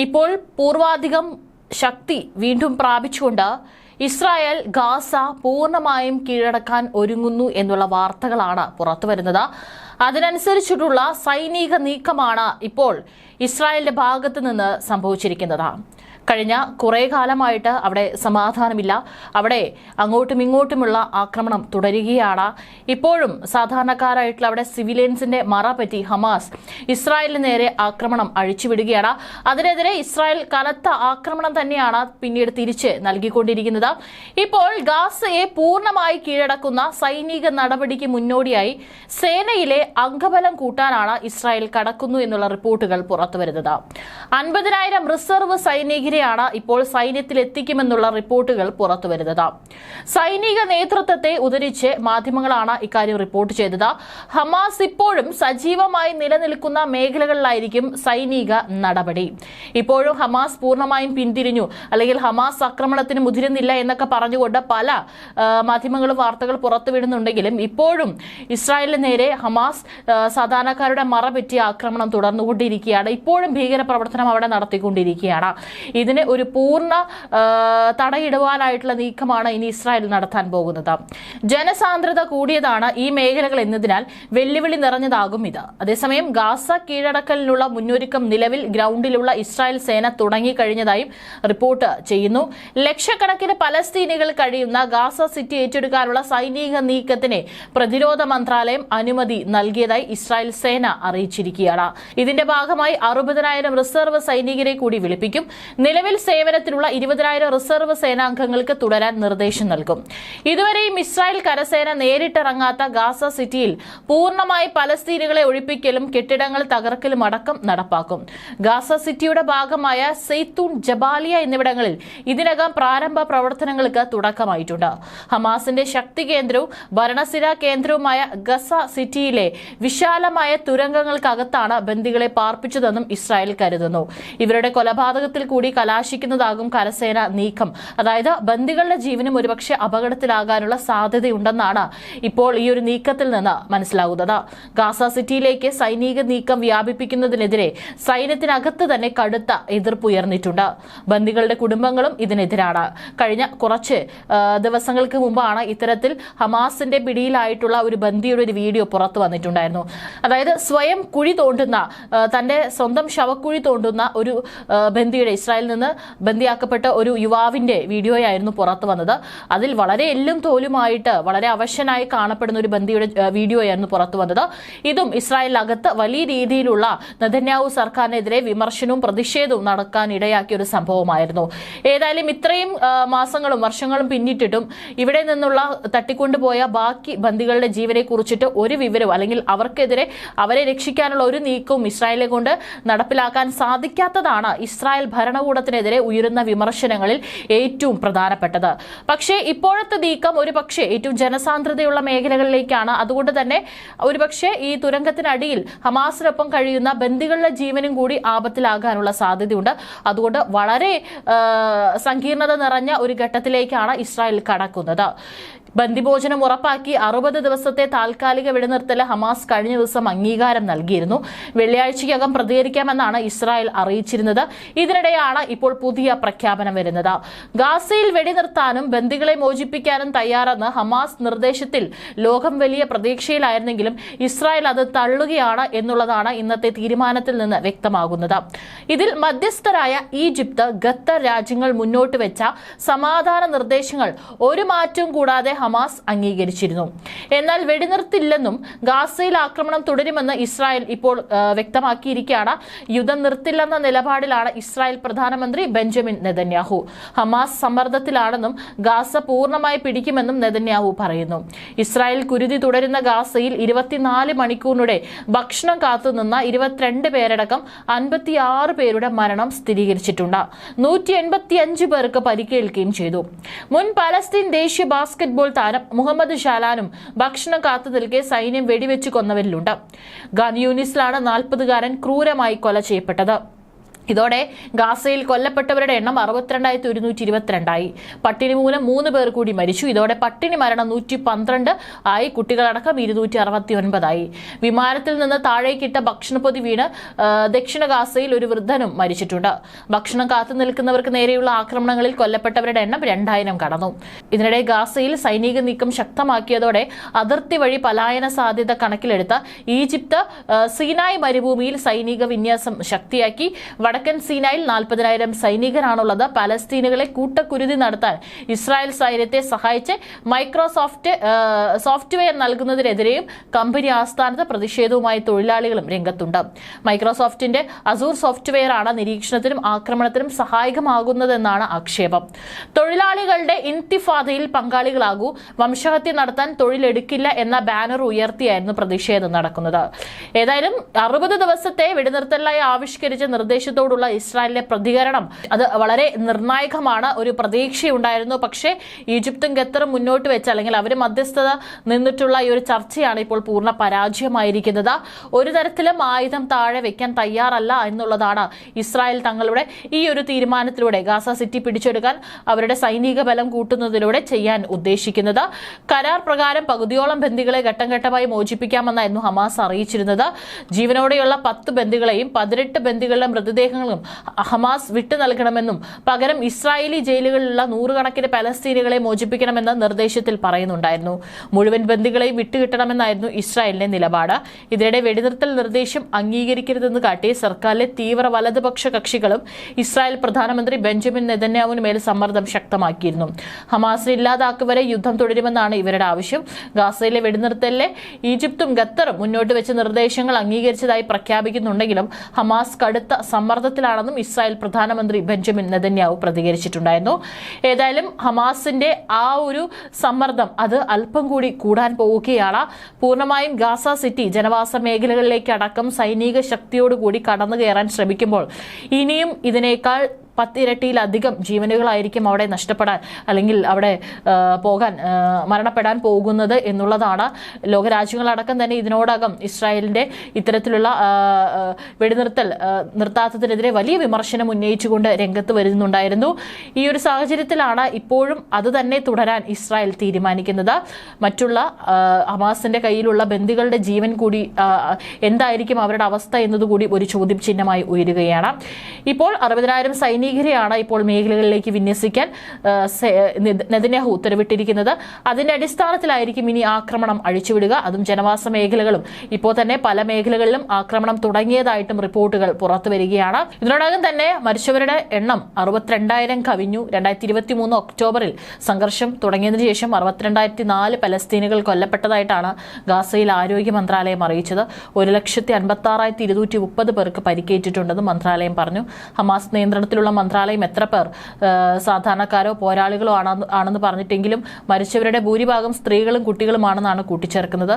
ഇപ്പോൾ പൂർവാധികം ശക്തി വീണ്ടും പ്രാപിച്ചുകൊണ്ട് ഇസ്രായേൽ ഗാസ പൂർണ്ണമായും കീഴടക്കാൻ ഒരുങ്ങുന്നു എന്നുള്ള വാർത്തകളാണ് പുറത്തുവരുന്നത്. അതിനനുസരിച്ചിട്ടുള്ള സൈനിക നീക്കമാണ് ഇപ്പോൾ ഇസ്രായേലിന്റെ ഭാഗത്ത് നിന്ന് സംഭവിച്ചിരിക്കുന്നത്. കഴിഞ്ഞ കുറേ കാലമായിട്ട് അവിടെ സമാധാനമില്ല. അവിടെ അങ്ങോട്ടും ഇങ്ങോട്ടുമുള്ള ആക്രമണം തുടരുകയാണ്. ഇപ്പോഴും സാധാരണക്കാരായിട്ടുള്ള അവിടെ സിവിലിയൻസിന്റെ മറ പറ്റി ഹമാസ് ഇസ്രായേലിന് നേരെ ആക്രമണം അഴിച്ചുവിടുകയാണ്. അതിനെതിരെ ഇസ്രായേൽ കനത്ത ആക്രമണം തന്നെയാണ് പിന്നീട് തിരിച്ച് നൽകിക്കൊണ്ടിരിക്കുന്നത്. ഇപ്പോൾ ഗാസയെ പൂർണ്ണമായി കീഴടക്കുന്ന സൈനിക നടപടിക്ക് മുന്നോടിയായി സേനയിലെ അംഗബലം കൂട്ടാനാണ് ഇസ്രായേൽ കടക്കുന്നു എന്നുള്ള റിപ്പോർട്ടുകൾ പുറത്തുവരുന്നത്. 50,000 റിസർവ് സൈനികരെയാണ് ഇപ്പോൾ സൈന്യത്തിൽ എത്തിക്കുമെന്നുള്ള റിപ്പോർട്ടുകൾ പുറത്തുവരുന്നത്. സൈനിക നേതൃത്വത്തെ ഉദ്ധരിച്ച് മാധ്യമങ്ങളാണ് ഇക്കാര്യം റിപ്പോർട്ട് ചെയ്തത്. ഹമാസ് ഇപ്പോഴും സജീവമായി നിലനിൽക്കുന്ന മേഖലകളിലായിരിക്കും സൈനിക നടപടി. ഇപ്പോഴും ഹമാസ് പൂർണ്ണമായും പിന്തിരിഞ്ഞു, അല്ലെങ്കിൽ ഹമാസ് ആക്രമണത്തിന് മുതിരുന്നില്ല എന്നൊക്കെ പറഞ്ഞുകൊണ്ട് പല മാധ്യമങ്ങളും വാർത്തകൾ പുറത്തുവിടുന്നുണ്ടെങ്കിലും ഇപ്പോഴും ഇസ്രായേലിന് നേരെ ഹമാസ് സാധാരണക്കാരുടെ മറപറ്റിയ ആക്രമണം തുടർന്നുകൊണ്ടിരിക്കുകയാണ്. ഇപ്പോഴും ഭീകരപ്രവർത്തനം അവിടെ നടത്തിക്കൊണ്ടിരിക്കുകയാണ്. ഇതിന് ഒരു പൂർണ്ണ തടയിടുവാനായിട്ടുള്ള നീക്കമാണ് ഇനി ഇസ്രായേൽ നടത്താൻ പോകുന്നത്. ജനസാന്ദ്രത കൂടിയതാണ് ഈ മേഖലകൾ എന്നതിനാൽ വെല്ലുവിളി നിറഞ്ഞതാകും ഇത്. അതേസമയം ഗാസ കീഴടക്കലിനുള്ള മുന്നൊരുക്കം നിലവിൽ ഗ്രൗണ്ടിലുള്ള ഇസ്രായേൽ സേന തുടങ്ങിക്കഴിഞ്ഞതായും റിപ്പോർട്ട് ചെയ്യുന്നു. ലക്ഷക്കണക്കിന് പലസ്തീനികൾ കഴിയുന്ന ഗാസ സിറ്റി ഏറ്റെടുക്കാനുള്ള സൈനിക നീക്കത്തിന് പ്രതിരോധ മന്ത്രാലയം അനുമതി നൽകിയതായി ഇസ്രായേൽ സേന അറിയിച്ചിരിക്കുകയാണ്. ഇതിന്റെ ഭാഗമായി 60,000 റിസർവ് സൈനികരെ കൂടി വിളിപ്പിക്കും. നിലവിൽ സേവനത്തിലുള്ള 20,000 റിസർവ് സേനാംഗങ്ങൾക്ക് തുടരാൻ നിർദ്ദേശം നൽകും. ഇതുവരെയും ഇസ്രായേൽ കരസേന നേരിട്ടിറങ്ങാത്ത ഗാസ സിറ്റിയിൽ പൂർണ്ണമായി പലസ്തീനുകളെ ഒഴിപ്പിക്കലും കെട്ടിടങ്ങൾ തകർക്കലും അടക്കം നടപ്പാക്കും. ഗാസ സിറ്റിയുടെ ഭാഗമായ സെയ്ത്തൂൺ, ജബാലിയ എന്നിവിടങ്ങളിൽ ഇതിനകം പ്രാരംഭ പ്രവർത്തനങ്ങൾക്ക് തുടക്കമായിട്ടുണ്ട്. ഹമാസിന്റെ ശക്തി കേന്ദ്രവും ഭരണസിര കേന്ദ്രവുമായ ഗസ സിറ്റിയിലെ വിശാലമായ തുരങ്കങ്ങൾക്കകത്താണ് ബന്ദികളെ പാർപ്പിച്ചതെന്നും ഇസ്രായേൽ കരുതുന്നു. ഇവരുടെ കൊലപാതകത്തിൽ കൂടി കലാശിക്കുന്നതാകും കരസേന നീക്കം. അതായത് ബന്ദികളുടെ ജീവനും ഒരുപക്ഷെ അപകടത്തിലാകാനുള്ള സാധ്യതയുണ്ടെന്നാണ് ഇപ്പോൾ ഈ ഒരു നീക്കത്തിൽ നിന്ന് മനസ്സിലാകുന്നത്. ഗാസ സിറ്റിയിലേക്ക് സൈനിക നീക്കം വ്യാപിപ്പിക്കുന്നതിനെതിരെ സൈന്യത്തിനകത്ത് തന്നെ കടുത്ത എതിർപ്പ് ഉയർന്നിട്ടുണ്ട്. ബന്ദികളുടെ കുടുംബങ്ങളും ഇതിനെതിരാണ്. കഴിഞ്ഞ കുറച്ച് ദിവസങ്ങൾക്ക് മുമ്പാണ് ഇത്തരത്തിൽ ഹമാസിന്റെ പിടിയിലായിട്ടുള്ള ഒരു ബന്ദിയുടെ ഒരു വീഡിയോ പുറത്തു വന്നിട്ടുണ്ടായിരുന്നു. അതായത് സ്വയം കുഴി തോണ്ടുന്ന, തന്റെ സ്വന്തം ശവക്കുഴി തോണ്ടുന്ന ഒരു ബന്ദിയുടെ, ഇസ്രായേലിൽ നിന്ന് ബന്ദിയാക്കപ്പെട്ട ഒരു യുവാവിന്റെ വീഡിയോയായിരുന്നു പുറത്തു വന്നത്. അതിൽ വളരെ എല്ലും തോലുമായിട്ട് വളരെ അവശനായി കാണപ്പെടുന്ന ഒരു ബന്ദിയുടെ വീഡിയോയായിരുന്നു പുറത്തു വന്നത്. ഇതും ഇസ്രായേലിനകത്ത് വലിയ രീതിയിലുള്ള നെതന്യാഹു സർക്കാരിനെതിരെ വിമർശനവും പ്രതിഷേധവും നടക്കാൻ ഇടയാക്കിയ ഒരു സംഭവമായിരുന്നു. ഏതായാലും ഇത്രയും മാസങ്ങളും വർഷങ്ങളും പിന്നിട്ടിട്ടും ഇവിടെ നിന്നുള്ള തട്ടിക്കൊണ്ടുപോയ ബാക്കി ബന്ദികളുടെ ജീവനെ കുറിച്ചിട്ട് ഒരു വിവരവും, അല്ലെങ്കിൽ അവർക്കെതിരെ അവരെ രക്ഷിക്കാനുള്ള ഒരു നീക്കവും ഇസ്രായേലിനെ കൊണ്ട് നടപ്പിലാക്കാൻ സാധിക്കാത്തതാണ് ഇസ്രായേൽ ഭരണകൂടത്തിനെതിരെ ഉയരുന്ന വിമർശനങ്ങളിൽ ഏറ്റവും പ്രധാനപ്പെട്ടത്. പക്ഷേ ഇപ്പോഴത്തെ നീക്കം ഒരുപക്ഷെ ഏറ്റവും ജനസാന്ദ്രതയുള്ള മേഖലകളിലേക്കാണ്. അതുകൊണ്ട് തന്നെ ഒരുപക്ഷെ ഈ തുരങ്കത്തിനടിയിൽ ഹമാസിനൊപ്പം കഴിയുന്ന ബന്ദികളുടെ ജീവനും കൂടി ആപത്തിലാകാനുള്ള സാധ്യതയുണ്ട്. അതുകൊണ്ട് വളരെ സങ്കീർണത നിറഞ്ഞ ഒരു ഘട്ടത്തിലേക്കാണ് ഇസ്രായേൽ കടക്കുന്നത്. ബന്ദിഭോജനം ഉറപ്പാക്കി 60 ദിവസത്തെ താൽക്കാലിക വെടിനിർത്തൽ ഹമാസ് കഴിഞ്ഞ ദിവസം അംഗീകാരം നൽകിയിരുന്നു. വെള്ളിയാഴ്ചയ്ക്കകം പ്രതികരിക്കാമെന്നാണ് ഇസ്രായേൽ അറിയിച്ചിരുന്നത്. ഇതിനിടെയാണ് ഇപ്പോൾ പുതിയ പ്രഖ്യാപനം വരുന്നത്. ഗാസയിൽ വെടിനിർത്താനും ബന്ദികളെ മോചിപ്പിക്കാനും തയ്യാറെന്ന് ഹമാസ് നിർദ്ദേശത്തിൽ ലോകം വലിയ പ്രതീക്ഷയിലായിരുന്നെങ്കിലും ഇസ്രായേൽ അത് തള്ളുകയാണ് എന്നുള്ളതാണ് ഇന്നത്തെ തീരുമാനത്തിൽ നിന്ന് വ്യക്തമാകുന്നത്. ഇതിൽ മധ്യസ്ഥരായ ഈജിപ്ത്, ഖത്തർ രാജ്യങ്ങൾ മുന്നോട്ട് വെച്ച സമാധാന നിർദ്ദേശങ്ങൾ ഒരു മാറ്റവും കൂടാതെ ഹമാസ് അംഗീകരിച്ചിരുന്നു. എന്നാൽ വെടിനിർത്തില്ലെന്നും ഗാസയിൽ ആക്രമണം തുടരുമെന്ന് ഇസ്രായേൽ ഇപ്പോൾ വ്യക്തമാക്കിയിരിക്കുകയാണ്. യുദ്ധം നിർത്തില്ലെന്ന നിലപാടിലാണ് ഇസ്രായേൽ പ്രധാനമന്ത്രി ബെഞ്ചമിൻ നെതന്യാഹു. ഹമാസ് സമ്മർദ്ദത്തിലാണെന്നും ഗാസ പൂർണ്ണമായി പിടിക്കുമെന്നും നെതന്യാഹു പറയുന്നു. ഇസ്രായേൽ കുരുതി തുടരുന്ന ഗാസയിൽ 24 മണിക്കൂറിനിടെ ഭക്ഷണം കാത്തുനിന്ന 22 പേരടക്കം 56 പേരുടെ മരണം സ്ഥിരീകരിച്ചിട്ടുണ്ട്. 185 പേർക്ക് പരിക്കേൽക്കുകയും ചെയ്തു. മുൻ പലസ്തീൻ ദേശീയ ബാസ്കറ്റ്ബോൾ താരം മുഹമ്മദ് ഷാലാനും ഭക്ഷണം കാത്തു നിൽക്കെ സൈന്യം വെടിവെച്ച് കൊന്നവരിലുണ്ട്. ഖാൻ യൂനിസിലാണ് 40-കാരൻ ക്രൂരമായി കൊല ചെയ്യപ്പെട്ടത്. ഇതോടെ ഗാസയിൽ കൊല്ലപ്പെട്ടവരുടെ എണ്ണം 62,122 പട്ടിണി മൂലം 3 പേർ കൂടി മരിച്ചു. ഇതോടെ പട്ടിണി മരണം 112 ആയി. കുട്ടികളടക്കം 269 വിമാനത്തിൽ നിന്ന് താഴേക്കിട്ട ഭക്ഷണപ്പൊതി വീണ് ദക്ഷിണ ഗാസയിൽ ഒരു വൃദ്ധനും മരിച്ചിട്ടുണ്ട്. ഭക്ഷണം കാത്തു നിൽക്കുന്നവർക്ക് നേരെയുള്ള ആക്രമണങ്ങളിൽ കൊല്ലപ്പെട്ടവരുടെ എണ്ണം 2000 കടന്നു. ഇതിനിടെ ഗാസയിൽ സൈനിക നീക്കം ശക്തമാക്കിയതോടെ അതിർത്തി വഴി പലായന സാധ്യത കണക്കിലെടുത്ത് ഈജിപ്ത് സീനായ് മരുഭൂമിയിൽ സൈനിക വിന്യാസം ശക്തിയാക്കി. വടക്കൻ സീനായിൽ 40,000 സൈനികരാണുള്ളത്. പലസ്തീനുകളെ കൂട്ടക്കുരുതി നടത്താൻ ഇസ്രായേൽ സൈന്യത്തെ സഹായിച്ച് മൈക്രോസോഫ്റ്റ് സോഫ്റ്റ്വെയർ നൽകുന്നതിനെതിരെയും കമ്പനി ആസ്ഥാനത്ത് പ്രതിഷേധവുമായി തൊഴിലാളികളും രംഗത്തുണ്ട്. മൈക്രോസോഫ്റ്റിന്റെ അസൂർ സോഫ്റ്റ്വെയർ ആണ് നിരീക്ഷണത്തിനും ആക്രമണത്തിനും സഹായകമാകുന്നതെന്നാണ് ആക്ഷേപം. തൊഴിലാളികളുടെ ഇൻതിഫാദയിൽ പങ്കാളികളാകൂ, വംശഹത്യ നടത്താൻ തൊഴിലെടുക്കില്ല എന്ന ബാനർ ഉയർത്തിയായിരുന്നു പ്രതിഷേധം നടക്കുന്നത്. ഏതായാലും 60 ദിവസത്തെ വെടിനിർത്തലായി ആവിഷ്കരിച്ച നിർദ്ദേശത്തോടുള്ള ഇസ്രായേലിന്റെ പ്രതികരണം അത് വളരെ നിർണായകമാണ്. ഒരു പ്രതീക്ഷയുണ്ടായിരുന്നു. പക്ഷേ ഈജിപ്തും ഖത്തറും മുന്നോട്ട് വെച്ച അല്ലെങ്കിൽ അവർ മധ്യസ്ഥത നിന്നിട്ടുള്ള ഈ ഒരു ചർച്ചയാണ് ഇപ്പോൾ പൂർണ്ണ പരാജയമായിരിക്കുന്നത്. ഒരു തരത്തിലും ആയുധം താഴെ വെക്കാൻ തയ്യാറല്ല എന്നുള്ളതാണ് ഇസ്രായേൽ തങ്ങളുടെ ഈ ഒരു തീരുമാനത്തിലൂടെ ഗാസ സിറ്റി പിടിച്ചെടുക്കാൻ അവരുടെ സൈനിക ബലം കൂട്ടുന്നതിലൂടെ ചെയ്യാൻ ഉദ്ദേശിക്കുന്നത്. കരാർ പ്രകാരം പകുതിയോളം ബന്ദികളെ ഘട്ടം ഘട്ടമായി മോചിപ്പിക്കാമെന്നായിരുന്നു ഹമാസ് അറിയിച്ചിരുന്നത്. ജീവനോടെയുള്ള 10 ബന്ദികളെയും 18 ബന്ദികളുടെ മൃതദേഹങ്ങളും ഹമാസ് വിട്ടു നൽകണമെന്നും പകരം ഇസ്രായേലി ജയിലുകളിലുള്ള 100 കണക്കിന് പലസ്തീനുകളെ മോചിപ്പിക്കണമെന്ന് നിർദ്ദേശത്തിൽ പറയുന്നുണ്ടായിരുന്നു. മുഴുവൻ ബന്ദികളെയും വിട്ടുകിട്ടണമെന്നായിരുന്നു ഇസ്രായേലിന്റെ നിലപാട്. ഇതിനിടെ വെടിനിർത്തൽ നിർദ്ദേശം അംഗീകരിക്കരുതെന്ന് കാട്ടി സർക്കാരിലെ തീവ്ര വലതുപക്ഷ കക്ഷികളും ഇസ്രായേൽ പ്രധാനമന്ത്രി ബെഞ്ചമിൻ നെതന്യാഹുവിന് മേൽ സമ്മർദ്ദം ശക്തമാക്കിയിരുന്നു. ഹമാസിനെ ഇല്ലാതാക്കും വരെ യുദ്ധം തുടരുമെന്നാണ് ഇവരുടെ ആവശ്യം. ഗാസയിലെ വെടിനിർത്തലിലെ ഈജിപ്തും ഖത്തറും മുന്നോട്ട് വെച്ച നിർദ്ദേശങ്ങൾ അംഗീകരിച്ചതായി പ്രഖ്യാപിക്കുന്നുണ്ടെങ്കിലും ഹമാസ് കടുത്ത സമ്മർദ്ദത്തിലാണെന്നും ഇസ്രായേൽ പ്രധാനമന്ത്രി ബെഞ്ചമിൻ നെതന്യാഹു പ്രതികരിച്ചിട്ടുണ്ടായിരുന്നു. ഏതായാലും ഹമാസിന്റെ ആ ഒരു സമ്മർദ്ദം അത് അല്പം കൂടി കൂടാൻ പോവുകയാണ്. പൂർണ്ണമായും ഗാസ സിറ്റി ജനവാസ മേഖലകളിലേക്ക് അടക്കം സൈനിക ശക്തിയോടുകൂടി കടന്നു കയറാൻ ശ്രമിക്കുമ്പോൾ ഇനിയും ഇതിനേക്കാൾ 10 ഇരട്ടിയിലധികം ജീവനുകളായിരിക്കും അവിടെ നഷ്ടപ്പെടാൻ അല്ലെങ്കിൽ അവിടെ മരണപ്പെടാൻ പോകുന്നത് എന്നുള്ളതാണ്. ലോകരാജ്യങ്ങളടക്കം തന്നെ ഇതിനോടകം ഇസ്രായേലിന്റെ ഇത്തരത്തിലുള്ള വെടിനിർത്തൽ നിർത്താത്തതിനെതിരെ വലിയ വിമർശനം ഉന്നയിച്ചുകൊണ്ട് രംഗത്ത് വരുന്നുണ്ടായിരുന്നു. ഈ ഒരു സാഹചര്യത്തിലാണ് ഇപ്പോഴും അത് തന്നെ തുടരാൻ ഇസ്രായേൽ തീരുമാനിക്കുന്നത്. മറ്റുള്ള ഹമാസിന്റെ കയ്യിലുള്ള ബന്ദികളുടെ ജീവൻ കൂടി എന്തായിരിക്കും അവരുടെ അവസ്ഥ എന്നതുകൂടി ഒരു ചോദ്യം ചിഹ്നമായി ഉയരുകയാണ്. ഇപ്പോൾ 60,000 സൈനികരെയാണ് ഇപ്പോൾ മേഖലകളിലേക്ക് വിന്യസിക്കാൻ നെതന്യാഹു ഉത്തരവിട്ടിരിക്കുന്നത്. അതിന്റെ അടിസ്ഥാനത്തിലായിരിക്കും ഇനി ആക്രമണം അഴിച്ചുവിടുക. അതും ജനവാസ മേഖലകളും ഇപ്പോൾ തന്നെ പല മേഖലകളിലും ആക്രമണം തുടങ്ങിയതായിട്ടും റിപ്പോർട്ടുകൾ പുറത്തു വരികയാണ്. ഇതിനോടകം തന്നെ മരിച്ചവരുടെ എണ്ണം 62,000 കവിഞ്ഞു. 2023 ഒക്ടോബറിൽ സംഘർഷം തുടങ്ങിയതിനു ശേഷം 62,004 പലസ്തീനുകൾ കൊല്ലപ്പെട്ടതായിട്ടാണ് ഗാസയിൽ ആരോഗ്യ മന്ത്രാലയം അറിയിച്ചത്. 1,56,230 പേർക്ക് പരിക്കേറ്റിട്ടുണ്ടെന്ന് മന്ത്രാലയം പറഞ്ഞു. ഹമാസ് നിയന്ത്രണത്തിലുള്ള മന്ത്രാലയം എത്ര പേർ സാധാരണക്കാരോ പോരാളികളോ ആണെന്ന് പറഞ്ഞിട്ടെങ്കിലും മരിച്ചവരുടെ ഭൂരിഭാഗം സ്ത്രീകളും കുട്ടികളുമാണെന്നാണ് കൂട്ടിച്ചേർക്കുന്നത്.